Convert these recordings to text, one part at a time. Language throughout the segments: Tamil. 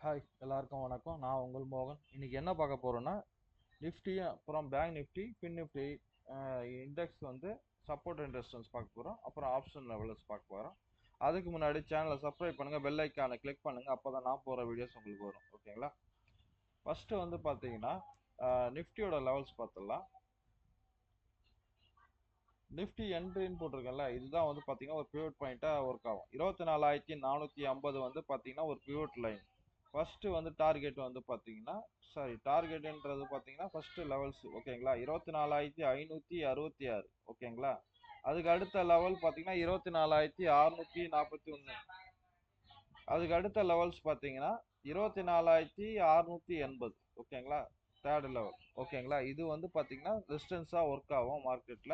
ஹாய் எல்லாருக்கும் வணக்கம். நான் உங்கள் மோகன். இன்னைக்கு என்ன பார்க்க போறோம்னா நிஃப்டி அப்புறம் பேங்க் நிஃப்டி பின் நிஃப்டி இண்டெக்ஸ் வந்து சப்போர்ட் அண்ட் ரெசிஸ்டன்ஸ் பார்க்க போறோம். அப்புறம் ஆப்ஷன் லெவல்ஸ் பார்க்க போறோம். அதுக்கு முன்னாடி சேனலை சப்ஸ்கிரைப் பண்ணுங்க, பெல் ஐக்கானை கிளிக் பண்ணுங்க. அப்பதான் நான் போற வீடியோஸ் உங்களுக்கு வரும். ஓகேங்களா? ஃபர்ஸ்ட் வந்து பாத்தீங்கன்னா நிஃப்டியோட லெவல்ஸ் பார்த்துடலாம். நிஃப்டி என்ட்ரின்னு போட்டிருக்கேன்ல, இதுதான் வந்து பாத்தீங்கன்னா ஒரு பிவோட் பாயிண்டா ஒர்க் ஆகும். 24,450 வந்து பாத்தீங்கன்னா ஒரு பிவோட் லைன். ஃபர்ஸ்ட் வந்து டார்கெட் வந்து பாத்தீங்கன்னா டார்கெட்ன்றது பாத்தீங்கன்னா ஃபர்ஸ்ட் லெவல்ஸ் ஓகேங்களா, 24,566 ஓகேங்களா. அதுக்கு அடுத்த லெவல் பாத்தீங்கன்னா 24,641. அதுக்கு அடுத்த லெவல்ஸ் பாத்தீங்கன்னா 24,680 ஓகேங்களா. தேர்ட் லெவல் ஓகேங்களா. இது வந்து பாத்தீங்கன்னா ரெசிஸ்டன்ஸா ஒர்க் ஆகும் மார்க்கெட்ல.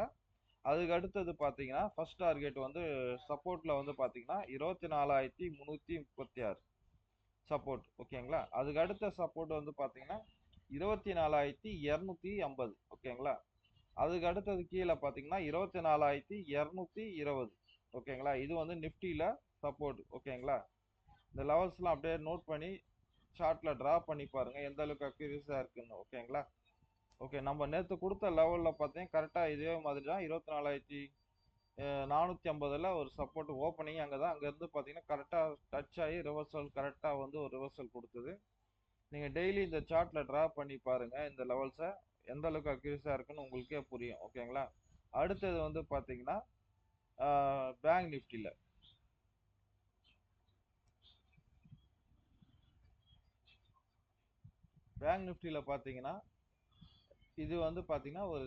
அதுக்கு அடுத்தது பாத்தீங்கன்னா ஃபர்ஸ்ட் டார்கெட் வந்து சப்போர்ட்ல வந்து பாத்தீங்கன்னா 24,336 சப்போர்ட் ஓகேங்களா. அதுக்கு அடுத்த சப்போர்ட் வந்து பாத்தீங்கன்னா 24,250 ஓகேங்களா. அதுக்கு அடுத்தது கீழே பாத்தீங்கன்னா 24,220 ஓகேங்களா. இது வந்து நிப்டில சப்போர்ட் ஓகேங்களா. இந்த லெவல்ஸ்லாம் அப்படியே நோட் பண்ணி சார்ட்ல டிரா பண்ணி பாருங்க எந்த அளவுக்கு அக்யூரஸா இருக்குன்னு ஓகேங்களா. ஓகே, நம்ம நேற்று கொடுத்த லெவல்ல பார்த்தீங்கன்னா கரெக்டா இதே மாதிரி தான் 24,450ல ஒரு சப்போர்ட் ஓப்பனிங் அங்கே தான். அங்கேருந்து பார்த்தீங்கன்னா கரெக்டாக டச் ஆகி ரிவர்சல் கரெக்டாக வந்து ஒரு ரிவர்சல் கொடுத்தது. நீங்கள் டெய்லி இந்த சார்ட்ல டிரா பண்ணி பாருங்க இந்த லெவல்ஸை எந்த அளவுக்கு அக்யூரஸா இருக்குன்னு உங்களுக்கே புரியும் ஓகேங்களா. அடுத்தது வந்து பார்த்தீங்கன்னா பேங்க் நிஃப்டியில் பார்த்தீங்கன்னா இது வந்து பார்த்தீங்கன்னா ஒரு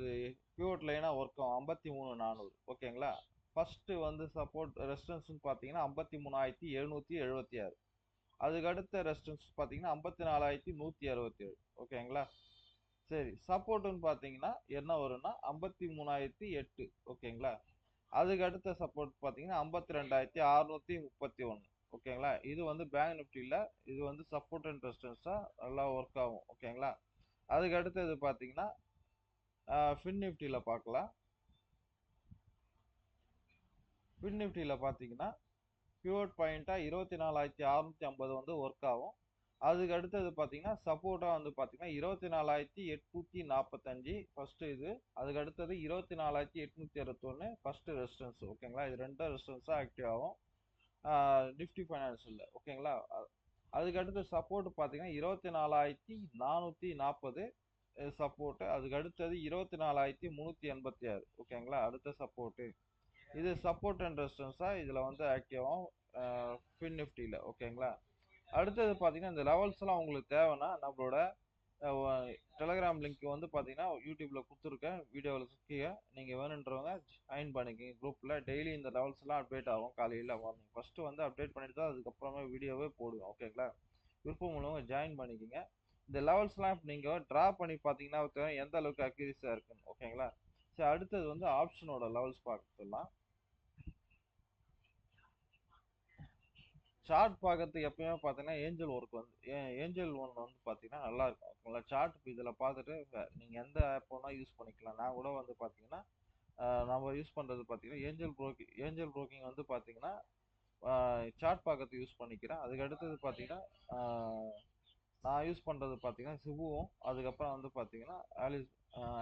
பிவோட் லைனாக ஒர்க் ஆகும் 53,400 ஓகேங்களா. ஃபர்ஸ்ட் வந்து சப்போர்ட் ரெசிஸ்டன்ஸ் பார்த்தீங்கன்னா 53,776. அதுக்கு அடுத்த ரெசிஸ்டன்ஸ் பார்த்தீங்கன்னா 54,167 ஓகேங்களா. சரி, சப்போர்ட்னு பார்த்தீங்கன்னா என்ன வரும்னா 53,008 ஓகேங்களா. அதுக்கு அடுத்த சப்போர்ட் பார்த்தீங்கன்னா 52,631 ஓகேங்களா. இது வந்து பேங்க் நிஃப்டியில் இது வந்து சப்போர்ட் அண்ட் ரெசிஸ்டன்ஸாக நல்லா ஒர்க் ஆகும் ஓகேங்களா. அதுக்கு அடுத்தது பார்த்தீங்கன்னா ஃபின் நிஃப்டியில் பார்க்கலாம். ஃபின் நிஃப்டியில் பார்த்தீங்கன்னா பிவோட் பாயிண்டா 24,650 வந்து ஒர்க் ஆகும். அதுக்கு அடுத்தது பார்த்தீங்கன்னா சப்போர்ட்டா வந்து பார்த்தீங்கன்னா 24,845 ஃபர்ஸ்ட் இது. அதுக்கு அடுத்தது 24,861 ஃபர்ஸ்ட் ரெசிஸ்டன்ஸ் ஓகேங்களா. இது ரெண்டும் ரெசிஸ்டன்ஸா ஆக்டிவ் ஆகும் நிஃப்டி ஃபைனான்ஷியல்ல ஓகேங்களா. அதுக்கு அடுத்த சப்போர்ட் பார்த்தீங்கன்னா 24,440 சப்போர்ட். அதுக்கு அடுத்தது 24,386 ஓகேங்களா. அடுத்த சப்போர்ட் இது சப்போர்ட் அண்ட் ரெசிஸ்டன்ஸா இதுல வந்து ஆக்டிவ் ஆகும் ஃபின் நிஃப்டியில் ஓகேங்களா. அடுத்தது பார்த்தீங்கன்னா இந்த லெவல்ஸ் எல்லாம் உங்களுக்கு தேவைன்னா நம்மளோட டெலகிராம் லிங்க் வந்து பார்த்தீங்கன்னா யூடியூப்ல கொடுத்துருக்கேன் வீடியோவில் கீழே. நீங்கள் வேணுன்றவங்க ஜாயின் பண்ணிக்கிங்க குரூப்பில். டெய்லி இந்த லெவல்ஸ் எல்லாம் அப்டேட் ஆகும் காலையில் மார்னிங். ஃபர்ஸ்ட் வந்து அப்டேட் பண்ணிட்டு தான் அதுக்கப்புறமா வீடியோவே போடுவேன் ஓகேங்களா. விருப்பம் உள்ளவங்க ஜாயின் பண்ணிக்கிங்க. இந்த லெவல்ஸ்லாம் நீங்கள் ட்ரா பண்ணி பார்த்தீங்கன்னா எந்த அளவுக்கு அக்யூரஸாக இருக்குன்னு ஓகேங்களா. சரி, அடுத்தது வந்து ஆப்ஷனோட லெவல்ஸ் பார்த்துடலாம். சார்ட் பார்க்கறதுக்கு எப்பயுமே பார்த்தீங்கன்னா ஏஞ்சல் ஒர்க் வந்து ஏஞ்சல் ஒன் வந்து பார்த்தீங்கன்னா நல்லா இருக்கும் ஓகேங்களா. சார்ட் இதில் பார்த்துட்டு நீங்கள் எந்த ஆப் வேணால் யூஸ் பண்ணிக்கலாம். நான் கூட வந்து பார்த்தீங்கன்னா நம்ம யூஸ் பண்ணுறது பார்த்தீங்கன்னா ஏஞ்சல் ப்ரோக்கிங் வந்து பார்த்தீங்கன்னா சார்ட் பார்க்கறதுக்கு யூஸ் பண்ணிக்கிறேன். அதுக்கு அடுத்தது பார்த்தீங்கன்னா நான் யூஸ் பண்ணுறது பார்த்தீங்கன்னா சிபுவும், அதுக்கப்புறம் வந்து பார்த்தீங்கன்னா ஆலிஸ்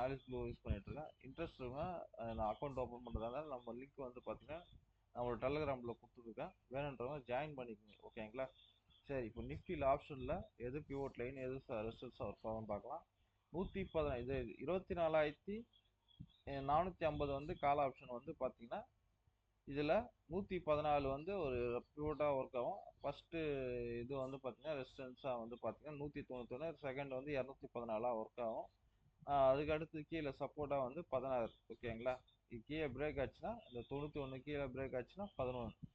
ஆலிஸ் ப்ளூ யூஸ் பண்ணிட்டு இருக்கேன். இன்ட்ரெஸ்ட் நான் அக்கௌண்ட் ஓப்பன் பண்ணுறதால நம்ம லிங்க் வந்து பார்த்தீங்கன்னா நம்மளோட டெலகிராமில் கொடுத்துருக்கேன். வேணுன்றவங்க ஜாயின் பண்ணிக்கோங்க ஓகேங்களா. சரி, இப்போ நிஃப்டியில் ஆப்ஷனில் எது பிவோட் லைன் எது ரெசிஸ்டன்ஸ் ஒர்க் ஆகும் பார்க்கலாம். 115 இது 24,450 வந்து கால் ஆப்ஷன் வந்து பார்த்தீங்கன்னா இதில் 114 வந்து ஒரு பிவோட்டாக ஒர்க் ஆகும். ஃபர்ஸ்ட்டு இது வந்து பார்த்தீங்கன்னா ரெசிஸ்டன்ஸாக வந்து பார்த்தீங்கன்னா 191. செகண்ட் வந்து 214 ஒர்க் ஆகும். அதுக்கு அடுத்து கீழே சப்போர்ட்டாக வந்து 16 ஓகேங்களா. இது கீழே பிரேக் ஆச்சுன்னா இந்த 91 கீழே பிரேக் ஆச்சுன்னா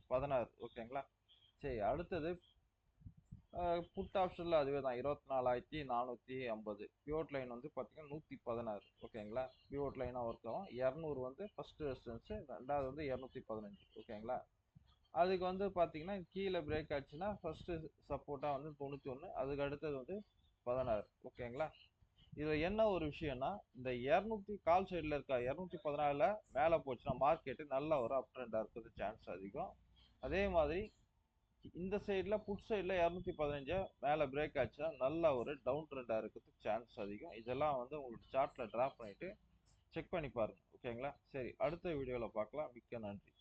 16 ஓகேங்களா. சரி, அடுத்தது புட் ஆப்ஷனில் அதுவே தான் 24,450 பிவோட் லைன் வந்து பார்த்தீங்கன்னா 116 ஓகேங்களா. பிவோட் லைனாக ஒர்க் ஆகும். 200 வந்து ஃபர்ஸ்ட் ரெசிஸ்டன்ஸு, ரெண்டாவது வந்து 215 ஓகேங்களா. அதுக்கு வந்து பார்த்தீங்கன்னா கீழே பிரேக் ஆச்சுன்னா ஃபர்ஸ்ட் சப்போர்ட்டாக வந்து 91, அதுக்கு அடுத்தது வந்து 16 ஓகேங்களா. இதுல என்ன ஒரு விஷயம்னா இந்த 200 கால் சைடில் இருக்க 214 மேலே போச்சுன்னா மார்க்கெட்டு நல்ல ஒரு அப் ட்ரெண்டாக இருக்கிறது சான்ஸ் அதிகம். அதே மாதிரி இந்த சைடுல புட் சைடுல 215 மேல பிரேக் ஆச்சுன்னா நல்ல ஒரு டவுன் ட்ரெண்டா இருக்கிறதுக்கு சான்ஸ் அதிகம். இதெல்லாம் வந்து உங்களுக்கு சார்ட்ல டிரா பண்ணிட்டு செக் பண்ணி பாருங்க. ஓகேங்களா? சரி, அடுத்த வீடியோல பார்க்கலாம். மிக்க நன்றி.